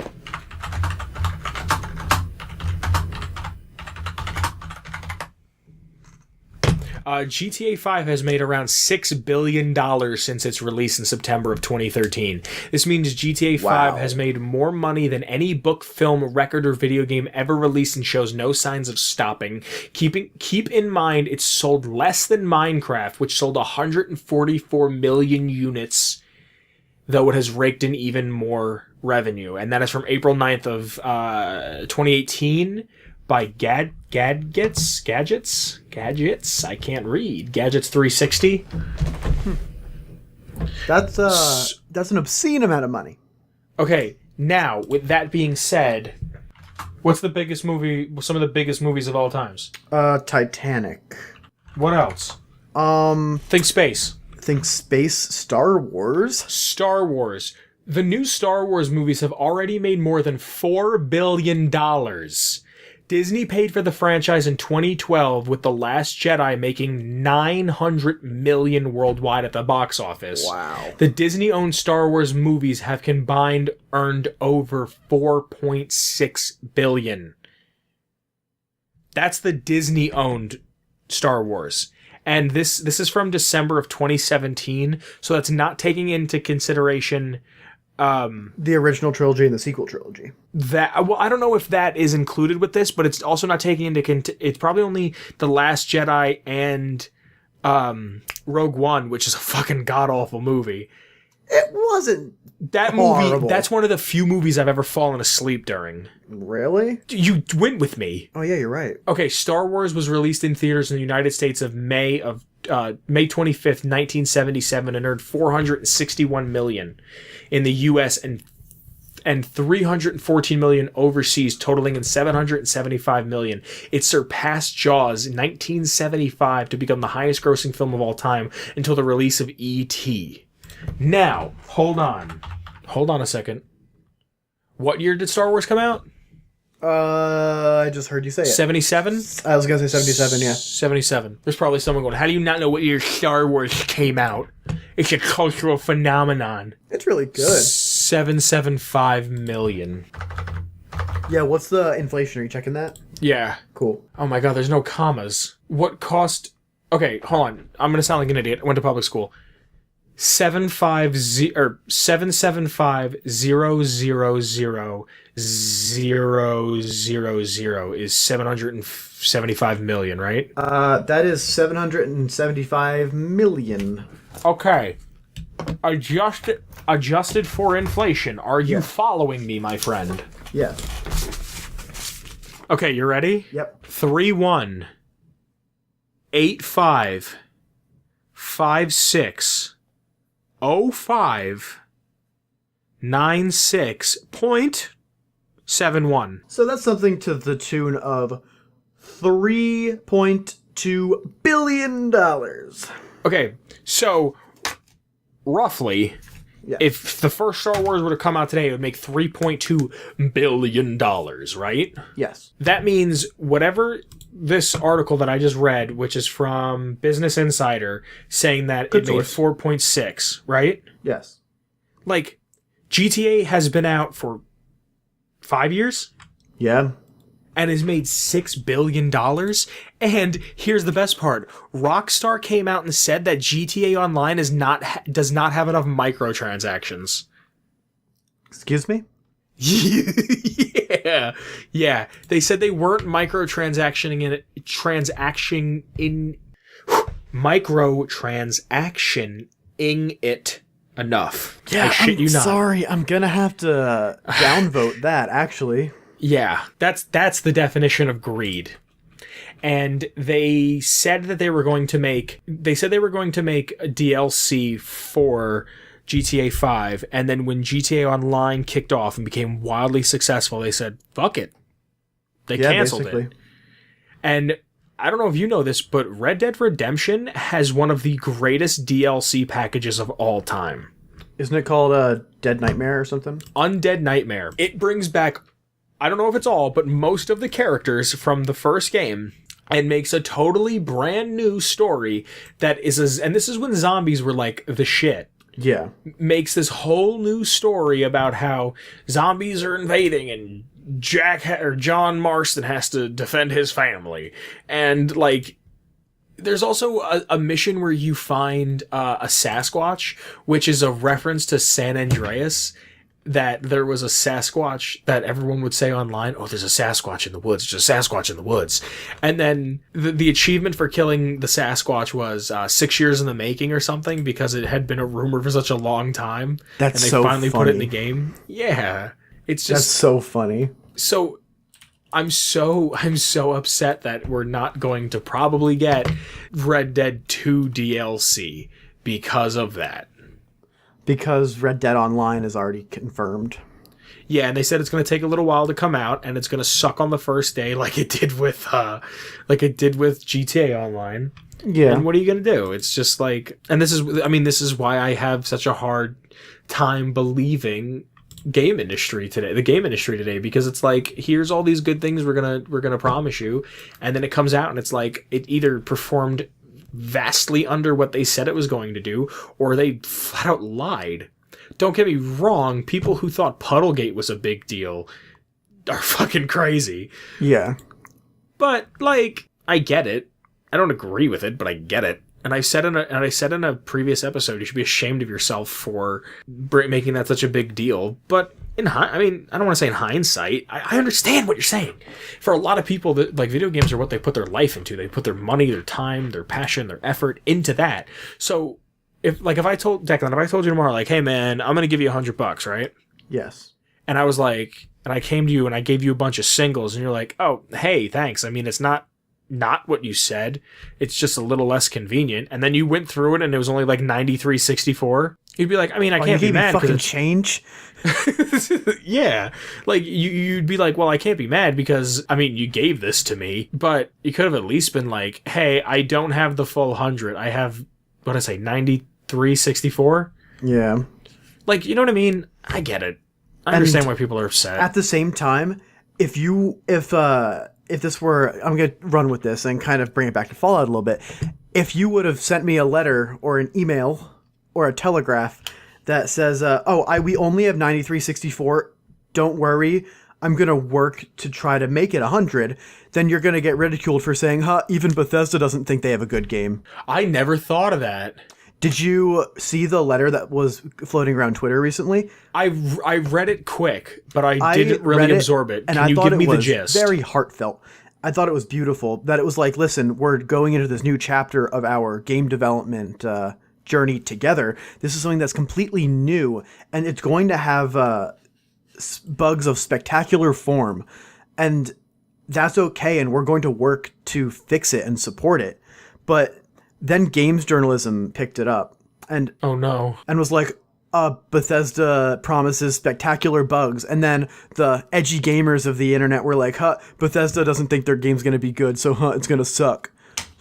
GTA 5 has made around $6 billion since its release in September of 2013. This means GTA 5 has made more money than any book, film, record, or video game ever released and shows no signs of stopping. Keep in mind, it's sold less than Minecraft, which sold 144 million units, though it has raked in even more revenue. And that is from April 9th of 2018 by Gadgets? I can't read. Gadgets 360? That's an obscene amount of money. Okay, now, with that being said, what's the biggest movie, some of the biggest movies of all times? Titanic. What else? Think space. Think space. Star Wars. Star Wars. The new Star Wars movies have already made more than $4 billion. Disney paid for the franchise in 2012, with The Last Jedi making $900 million worldwide at the box office. Wow. The Disney-owned Star Wars movies have combined earned over $4.6 billion. That's the Disney-owned Star Wars. And this is from December of 2017, so that's not taking into consideration The original trilogy and the sequel trilogy. I don't know if that is included with this, but it's also not taking into it's probably only The Last Jedi and Rogue One, which is a fucking god-awful movie. It wasn't that horrible. movie. That's one of the few movies I've ever fallen asleep during. Really? You went with me. Oh yeah, you're right. Okay, Star Wars was released in theaters in the United States of May 25th, 1977, and earned $461 million in the U.S. and 314 million overseas, totaling in 775 million. It surpassed Jaws in 1975 to become the highest grossing film of all time until the release of E.T. Now, hold on a second. What year did Star Wars come out? I just heard you say it. 77? I was gonna say 77, yeah. 77. There's probably someone going, how do you not know what year Star Wars came out? It's a cultural phenomenon. It's really good. 775 million. Yeah, what's the inflation? Are you checking that? Yeah. Cool. Oh my god, there's no commas. What cost... Okay, hold on. I'm gonna sound like an idiot. I went to public school. 750,000,000 is 775 million, right? That is 775 million. Okay. Adjusted for inflation. Are you following me, my friend? Yeah. Okay, you ready? Yep. 31 85 56 05 96.71. So that's something to the tune of $3.2 billion. Okay, so roughly, if the first Star Wars would have come out today, it would make $3.2 billion, right? Yes. That means whatever this article that I just read, which is from Business Insider, saying that it made 4.6, right? Yes. Like, GTA has been out for 5 years? Yeah. And has made $6 billion. And here's the best part. Rockstar came out and said that GTA Online does not have enough microtransactions. Excuse me? Yeah. They said they weren't microtransactioning it enough. Yeah, I shit you not. Sorry, I'm gonna have to downvote that, actually. Yeah, that's the definition of greed. And they said that they were going to make a DLC for GTA 5, and then when GTA Online kicked off and became wildly successful, they said, fuck it. They canceled it. And I don't know if you know this, but Red Dead Redemption has one of the greatest DLC packages of all time. Isn't it called Dead Nightmare or something? Undead Nightmare. It brings back, I don't know if it's all, but most of the characters from the first game and makes a totally brand new story that is, and this is when zombies were like the shit. Yeah. Makes this whole new story about how zombies are invading and John Marston has to defend his family. And like, there's also a mission where you find a Sasquatch, which is a reference to San Andreas, that there was a Sasquatch that everyone would say online, oh, there's a Sasquatch in the woods, there's a Sasquatch in the woods. And then the achievement for killing the Sasquatch was 6 years in the making or something, because it had been a rumor for such a long time. That's and they so finally funny. put it in the game. Yeah. It's just... That's so funny. So... I'm so upset that we're not going to probably get Red Dead 2 DLC because of that. Because Red Dead Online is already confirmed. Yeah, and they said it's going to take a little while to come out, and it's going to suck on the first day, like it did with GTA Online. Yeah. And what are you going to do? It's just like, and this is why I have such a hard time believing the game industry today, because it's like, here's all these good things we're gonna promise you, and then it comes out and it's like it either performed vastly under what they said it was going to do, or they flat out lied. Don't get me wrong, people who thought Puddlegate was a big deal are fucking crazy. Yeah. But like, I get it. I don't agree with it, but I get it. And I said in a previous episode, you should be ashamed of yourself for making that such a big deal. But I don't want to say in hindsight. I understand what you're saying. For a lot of people, that like video games are what they put their life into. They put their money, their time, their passion, their effort into that. So if I told Declan, if I told you tomorrow, like, hey man, I'm gonna give you $100, right? Yes. And I was like, and I came to you and I gave you a bunch of singles, and you're like, oh, hey, thanks. I mean, it's not what you said. It's just a little less convenient. And then you went through it and it was only like 93.64. You'd be like, I mean, I can't be mad. Fucking change. Yeah. Like you'd be like, well, I can't be mad because, I mean, you gave this to me, but you could have at least been like, hey, I don't have the full 100. I have, 93.64. Yeah. Like, you know what I mean? I get it. I understand why people are upset. At the same time, if this were, I'm going to run with this and kind of bring it back to Fallout a little bit. If you would have sent me a letter or an email or a telegraph that says, we only have 93.64, don't worry, I'm going to work to try to make it 100, then you're going to get ridiculed for saying, even Bethesda doesn't think they have a good game. I never thought of that. Did you see the letter that was floating around Twitter recently? I read it quick, but I didn't really absorb it. And Can you give me the gist? Very heartfelt. I thought it was beautiful. That it was like, listen, we're going into this new chapter of our game development journey together. This is something that's completely new, and it's going to have bugs of spectacular form, and that's okay, and we're going to work to fix it and support it. But then games journalism picked it up and oh no, and was like, Bethesda promises spectacular bugs, and then the edgy gamers of the internet were like, Bethesda doesn't think their game's gonna be good, so it's gonna suck.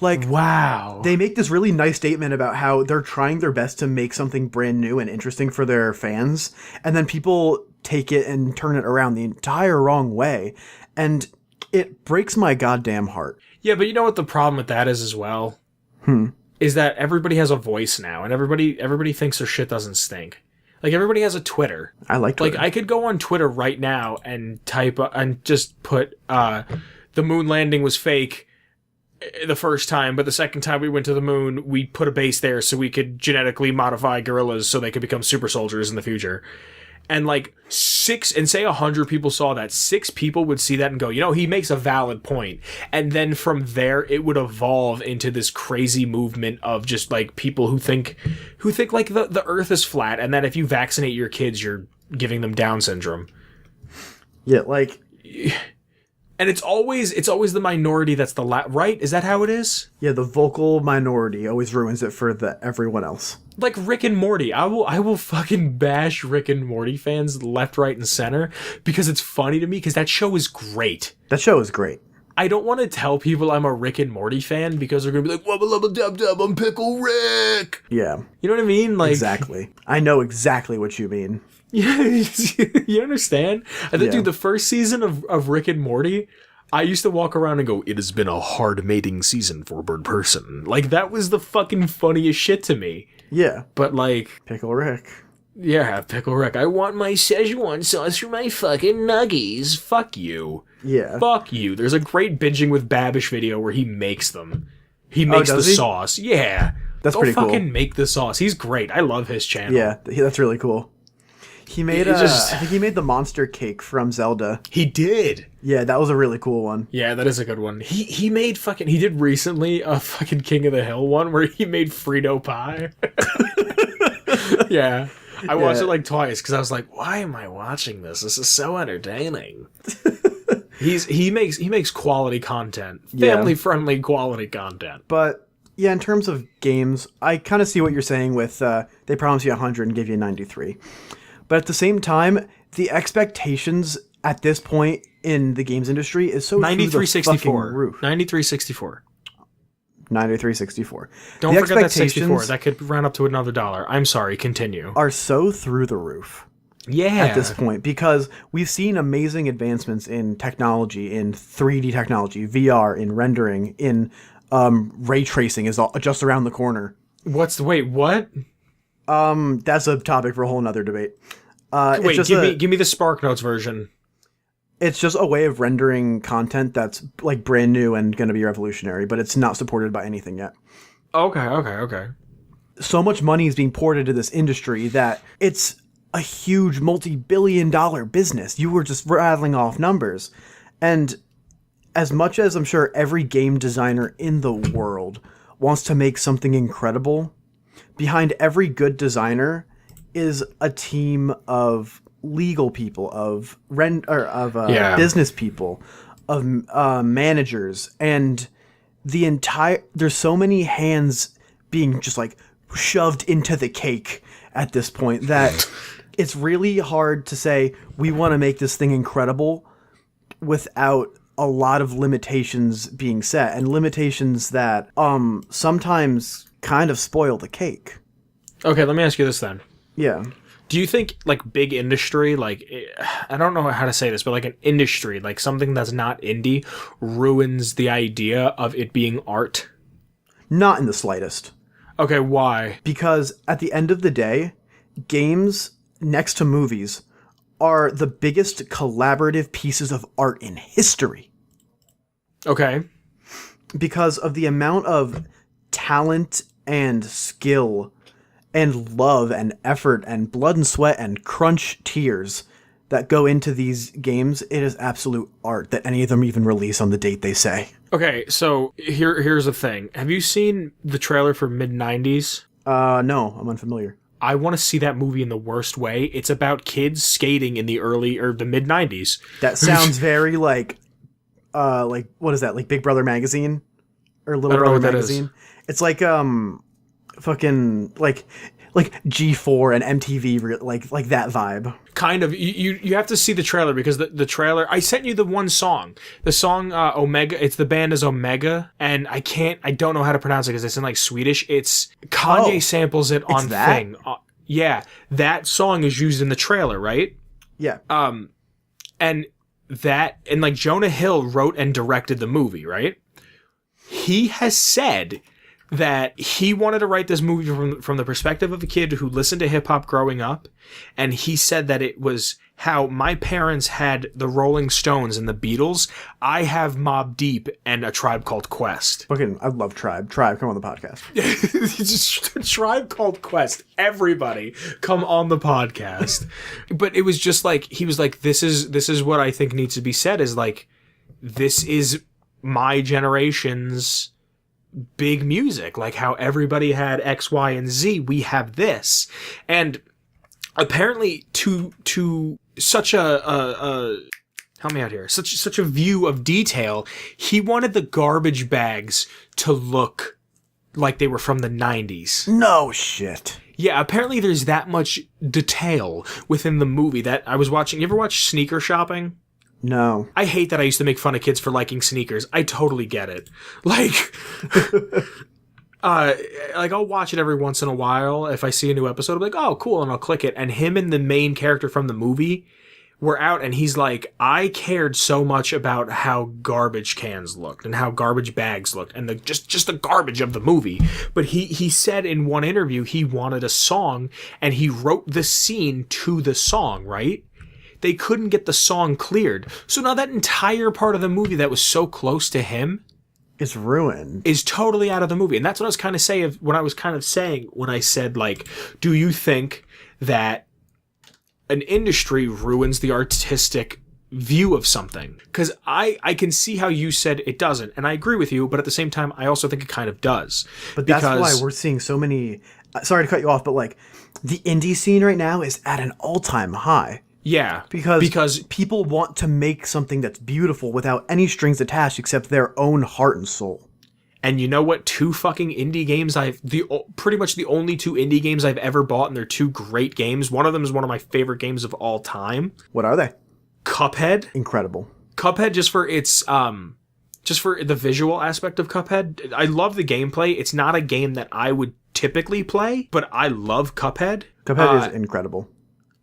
Like, wow. They make this really nice statement about how they're trying their best to make something brand new and interesting for their fans, and then people take it and turn it around the entire wrong way, and it breaks my goddamn heart. Yeah, but you know what the problem with that is as well? Is that everybody has a voice now, and everybody thinks their shit doesn't stink. Like, everybody has a Twitter. I like Twitter. Like, I could go on Twitter right now and type and just put the moon landing was fake the first time, but the second time we went to the moon, we put a base there so we could genetically modify gorillas so they could become super soldiers in the future. And like say 100 people saw that, 6 people would see that and go, he makes a valid point. And then from there, it would evolve into this crazy movement of just like people who think like the earth is flat, and that if you vaccinate your kids, you're giving them Down syndrome. Yeah, like, and it's always the minority that's the right? Is that how it is? Yeah, the vocal minority always ruins it for everyone else. Like Rick and Morty. I will fucking bash Rick and Morty fans left, right, and center because it's funny to me because that show is great. That show is great. I don't want to tell people I'm a Rick and Morty fan because they're going to be like, wubba lubba dub dub, I'm Pickle Rick. Yeah. You know what I mean? Like, exactly. I know exactly what you mean. Yeah, you understand? And then, dude, the first season of Rick and Morty, I used to walk around and go, it has been a hard mating season for a bird person. Like, that was the fucking funniest shit to me. Yeah. But, like... Pickle Rick. Yeah, Pickle Rick. I want my Szechuan sauce for my fucking nuggies. Fuck you. Yeah. Fuck you. There's a great Binging with Babish video where he makes them. He makes the sauce. Yeah. That's pretty cool. Go fucking make the sauce. He's great. I love his channel. Yeah, that's really cool. He made I think he made the monster cake from Zelda. He did. Yeah, that was a really cool one. Yeah, that is a good one. He did recently a fucking King of the Hill one where he made Frito pie. Yeah. I watched it like twice because I was like, why am I watching this? This is so entertaining. He makes quality content. Family friendly quality content. But yeah, in terms of games, I kind of see what you're saying with they promise you 100 and give you 93. But at the same time, the expectations at this point in the games industry is so 93.64 roof. 93.64. 93.64. Don't forget that 64. That could round up to another $1. I'm sorry. Continue. Are so through the roof. Yeah. At this point, because we've seen amazing advancements in technology, in 3D technology, VR, in rendering, in ray tracing is just around the corner. What? That's a topic for a whole nother debate. Wait, give me the SparkNotes version. It's just a way of rendering content that's like brand new and going to be revolutionary, but it's not supported by anything yet. Okay. So much money is being poured into this industry that it's a huge multi-billion-dollar business. You were just rattling off numbers. And as much as I'm sure every game designer in the world wants to make something incredible, behind every good designer is a team of legal people, of business people, of managers, and there's so many hands being just like shoved into the cake at this point that it's really hard to say we want to make this thing incredible without a lot of limitations being set, and limitations that sometimes kind of spoil the cake. Okay, let me ask you this then. Yeah. Do you think, like, big industry, like, I don't know how to say this, but, like, an industry, like, something that's not indie, ruins the idea of it being art? Not in the slightest. Okay, why? Because at the end of the day, games, next to movies, are the biggest collaborative pieces of art in history. Okay. Because of the amount of talent and skill and love and effort and blood and sweat and crunch tears that go into these games, it is absolute art that any of them even release on the date they say. Okay, so here's the thing. Have you seen the trailer for mid-90s? No, I'm unfamiliar. I want to see that movie in the worst way. It's about kids skating in the the mid-90s. That sounds very like what is that? Like Big Brother magazine or Little Brother magazine? It's like fucking like G4 and MTV, like that vibe. Kind of. You have to see the trailer, because the trailer, I sent you the one song. The song Omega, the band is Omega, and I don't know how to pronounce it because it's in like Swedish. It's Kanye samples it on Thing. Yeah, that song is used in the trailer, right? Yeah. And like Jonah Hill wrote and directed the movie, right? He has said that he wanted to write this movie from the perspective of a kid who listened to hip-hop growing up, and he said that it was how my parents had the Rolling Stones and the Beatles. I have Mobb Deep and A Tribe Called Quest. Fucking, I love Tribe. Tribe, come on the podcast. Just A Tribe Called Quest. Everybody, come on the podcast. But it was just like, he was like, this is what I think needs to be said, is like, this is my generation's big music, like how everybody had X, Y, and Z, we have this. And apparently to such a help me out here, such a view of detail, he wanted the garbage bags to look like they were from the 90s. No shit. Yeah, apparently there's that much detail within the movie that I was watching. You ever watch Sneaker Shopping? No. I hate that I used to make fun of kids for liking sneakers. I totally get it. Like, like I'll watch it every once in a while. If I see a new episode, I'm like, oh, cool, and I'll click it. And him and the main character from the movie were out, and he's like, I cared so much about how garbage cans looked and how garbage bags looked and just the garbage of the movie. But he said in one interview he wanted a song, and he wrote the scene to the song, right? They couldn't get the song cleared. So now that entire part of the movie that was so close to him is ruined. Is totally out of the movie. And that's what I was kind of saying when I said, like, do you think that an industry ruins the artistic view of something? Because I can see how you said it doesn't, and I agree with you, but at the same time, I also think it kind of does. But that's why we're seeing so many... Sorry to cut you off, but, like, the indie scene right now is at an all-time high. Yeah, because people want to make something that's beautiful without any strings attached except their own heart and soul. And you know what? Two fucking indie games pretty much the only two indie games I've ever bought, and they're two great games. One of them is one of my favorite games of all time. What are they? Cuphead. Incredible. Cuphead, just for its just for the visual aspect of Cuphead. I love the gameplay. It's not a game that I would typically play, but I love Cuphead. Cuphead is incredible.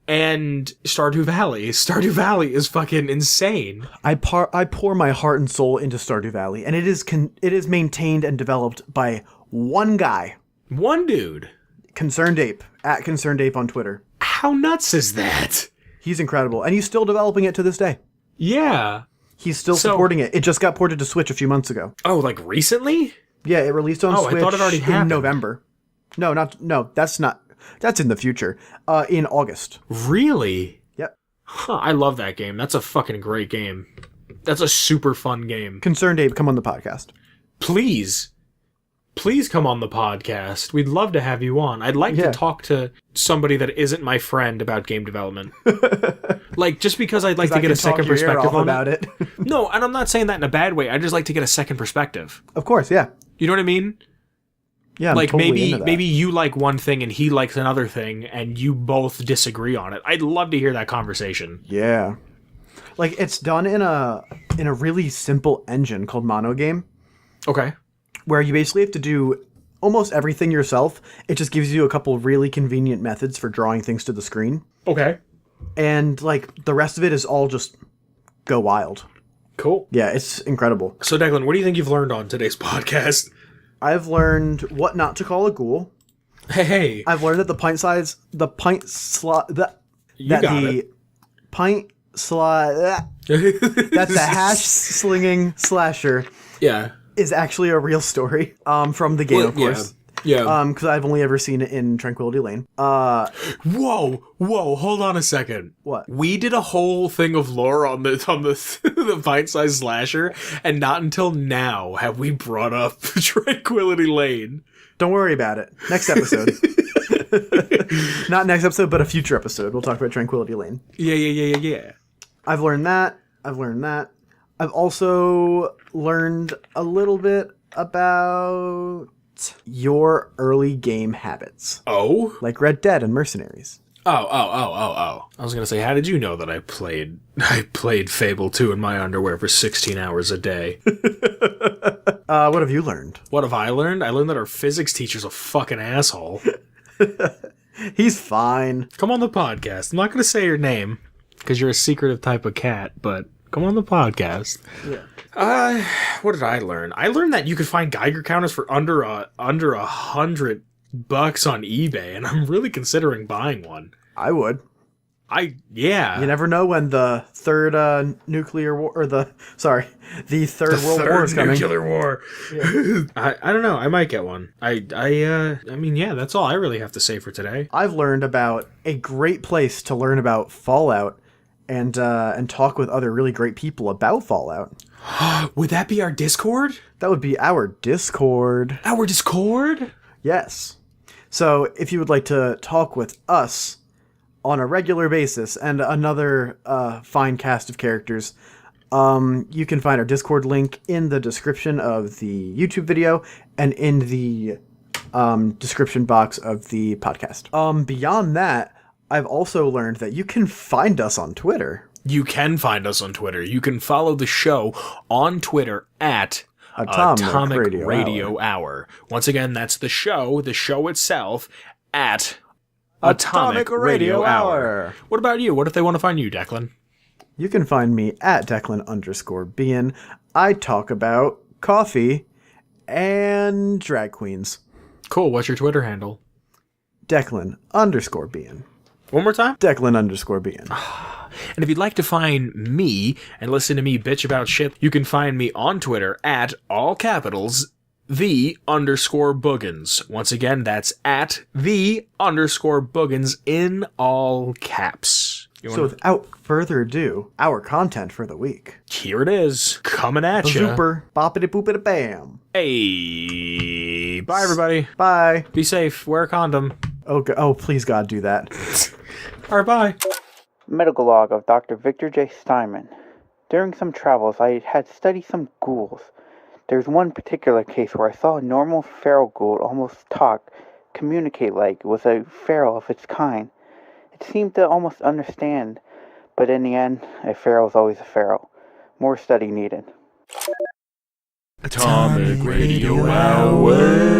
And Stardew Valley. Stardew Valley is fucking insane. I pour my heart and soul into Stardew Valley, and it is maintained and developed by one guy. One dude. Concerned Ape, at Concerned Ape on Twitter. How nuts is that? He's incredible, and he's still developing it to this day. Yeah. He's still supporting it. It just got ported to Switch a few months ago. Oh, like recently? Yeah, it released on Switch I thought it already in happened. November. No, that's not. That's in the future. In August. Really? Yep. Huh, I love that game. That's a fucking great game. That's a super fun game. Concerned Abe, come on the podcast. Please come on the podcast. We'd love to have you on. I'd like to talk to somebody that isn't my friend about game development. Like, just because I'd like to get a second perspective on about it. No, and I'm not saying that in a bad way. I just like to get a second perspective. Of course, yeah. You know what I mean? Yeah, I'm like totally into that. maybe you like one thing and he likes another thing and you both disagree on it. I'd love to hear that conversation. Yeah. Like, it's done in a really simple engine called Monogame, Okay. where you basically have to do almost everything yourself. It just gives you a couple really convenient methods for drawing things to the screen. Okay. And, like, the rest of it is all just go wild. Cool. Yeah, it's incredible. So, Declan, what do you think you've learned on today's podcast? I've learned what not to call a ghoul. Hey. I've learned that the pint size that's a hash slinging slasher Yeah. is actually a real story from the game, of course. Yeah. Because I've only ever seen it in Tranquility Lane. Whoa, hold on a second. What? We did a whole thing of lore on the the bite-sized slasher, and not until now have we brought up Tranquility Lane. Don't worry about it. Next episode. Not next episode, but a future episode. We'll talk about Tranquility Lane. Yeah. I've learned that. I've also learned a little bit about your early game habits. Oh? Like Red Dead and Mercenaries. Oh. I was gonna say, how did you know that I played Fable 2 in my underwear for 16 hours a day? What have you learned? What have I learned? I learned that our physics teacher's a fucking asshole. He's fine. Come on the podcast. I'm not gonna say your name, because you're a secretive type of cat, but come on the podcast. Yeah. What did I learn? I learned that you could find Geiger counters for under $100 on eBay, and I'm really considering buying one. I would. Yeah. You never know when the third nuclear war, or the third world war is coming. Nuclear war. Yeah. I don't know. I might get one. I mean, yeah, that's all I really have to say for today. I've learned about a great place to learn about Fallout and talk with other really great people about Fallout. Would that be our Discord? That would be our Discord. Our Discord? Yes. So if you would like to talk with us on a regular basis and another fine cast of characters, you can find our Discord link in the description of the YouTube video and in the description box of the podcast. Beyond that, I've also learned that you can find us on Twitter. You can find us on Twitter. You can follow the show on Twitter at Atomic Radio Hour. Once again, that's the show itself, at Atomic Radio Hour. What about you? What if they want to find you, Declan? You can find me at Declan_Bean. I talk about coffee and drag queens. Cool. What's your Twitter handle? Declan_Bean. One more time? Declan_Bean. And if you'd like to find me and listen to me bitch about shit, you can find me on Twitter at all capitals _Boogans. Once again, that's at _Boogans in all caps. So without further ado, our content for the week. Here it is, coming at you. Super boppity boopity bam. Hey, bye everybody. Bye. Be safe. Wear a condom. Oh, please God, do that. All right, bye. Medical log of Dr. Victor J. Steinman. During some travels, I had studied some ghouls. There's one particular case where I saw a normal feral ghoul almost talk, communicate like it was a feral of its kind. It seemed to almost understand, but in the end, a feral is always a feral. More study needed. Atomic Radio Hour.